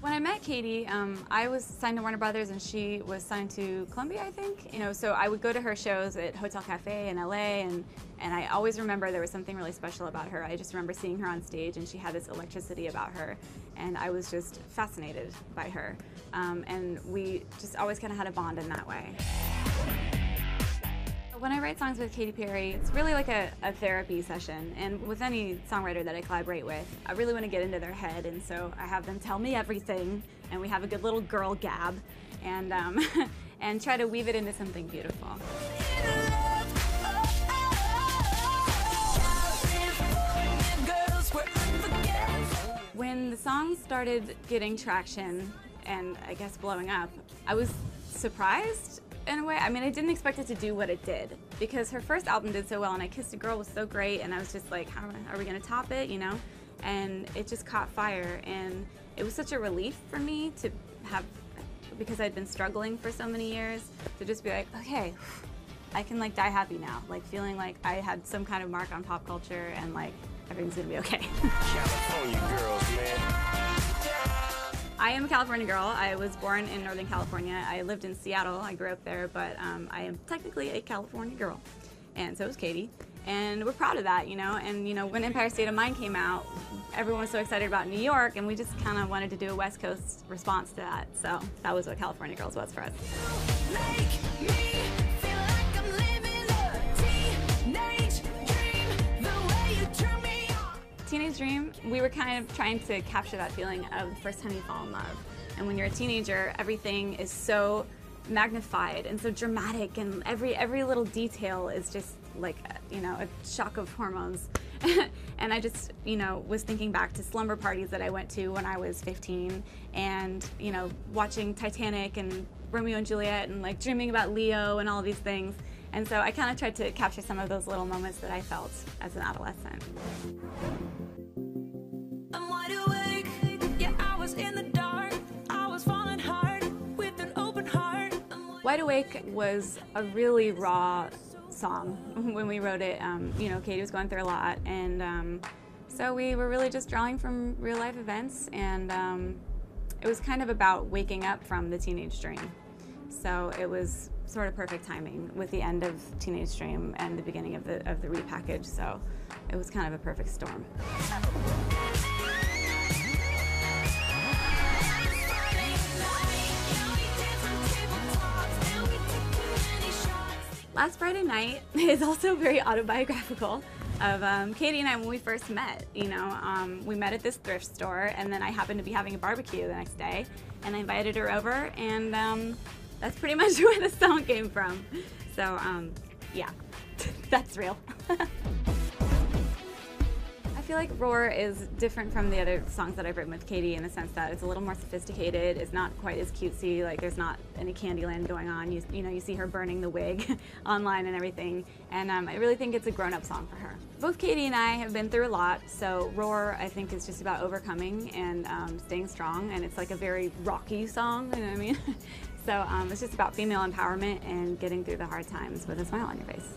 When I met Katy, I was signed to Warner Brothers and she was signed to Columbia, I think. So I would go to her shows at Hotel Cafe in LA, and I always remember there was something really special about her. I just remember seeing her on stage and she had this electricity about her, and I was just fascinated by her. And we just always kind of had a bond in that way. When I write songs with Katy Perry, it's really like a therapy session, and with any songwriter that I collaborate with, I really want to get into their head, and so I have them tell me everything, and we have a good little girl gab, and, and try to weave it into something beautiful. When the song started getting traction, and I guess blowing up, I was surprised in a way. I mean, I didn't expect it to do what it did, because her first album did so well, and I Kissed a Girl was so great, and I was just like, how are we gonna top it, you know? And it just caught fire, and it was such a relief for me to have, because I'd been struggling for so many years, to just be like, okay, I can like die happy now, like feeling like I had some kind of mark on pop culture, and like everything's gonna be okay. California girls, man. I am a California girl. I was born in Northern California. I lived in Seattle. I grew up there, but I am technically a California girl, and so is Katy. And we're proud of that, you know. And you know, when Empire State of Mind came out, everyone was so excited about New York, and we just kind of wanted to do a West Coast response to that. So that was what California Girls was for us. Teenage Dream, we were kind of trying to capture that feeling of the first time you fall in love. And when you're a teenager, everything is so magnified and so dramatic, and every little detail is just like, you know, a shock of hormones. And I just, you know, was thinking back to slumber parties that I went to when I was 15, and, you know, watching Titanic and Romeo and Juliet, and like dreaming about Leo and all these things. And so I kind of tried to capture some of those little moments that I felt as an adolescent. I'm wide awake, yeah, I was in the dark, I was falling hard with an open heart. Wide Awake was a really raw song when we wrote it. You know, Katy was going through a lot, and so we were really just drawing from real life events, and it was kind of about waking up from the teenage dream. So it was sort of perfect timing with the end of Teenage Dream and the beginning of the repackage. So it was kind of a perfect storm. Last Friday Night is also very autobiographical of Katy and I when we first met. You know, we met at this thrift store, and then I happened to be having a barbecue the next day, and I invited her over, and that's pretty much where the song came from. So, yeah, that's real. I feel like Roar is different from the other songs that I've written with Katy in the sense that it's a little more sophisticated. It's not quite as cutesy. Like, there's not any Candyland going on. You know, you see her burning the wig online and everything. And I really think it's a grown-up song for her. Both Katy and I have been through a lot, so Roar, I think, is just about overcoming and staying strong. And it's like a very rocky song, you know what I mean? So it's just about female empowerment and getting through the hard times with a smile on your face.